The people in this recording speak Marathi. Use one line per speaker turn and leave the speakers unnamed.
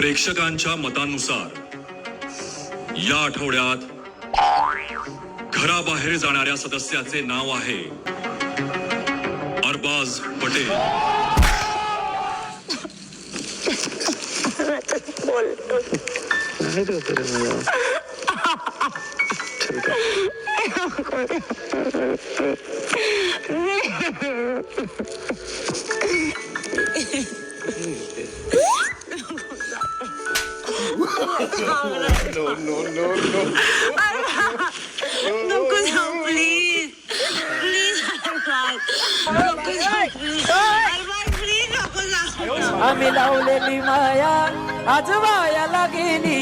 प्रेक्षकांच्या मतानुसार या आठवड्यात घराबाहेर जाणाऱ्या सदस्याचे नाव आहे अरबाज पटेल.
नको जाऊ प्लीज प्लीज नको जाऊ प्लीज नको जाऊ.
आम्ही लावलेली माया आज वायाला गेली.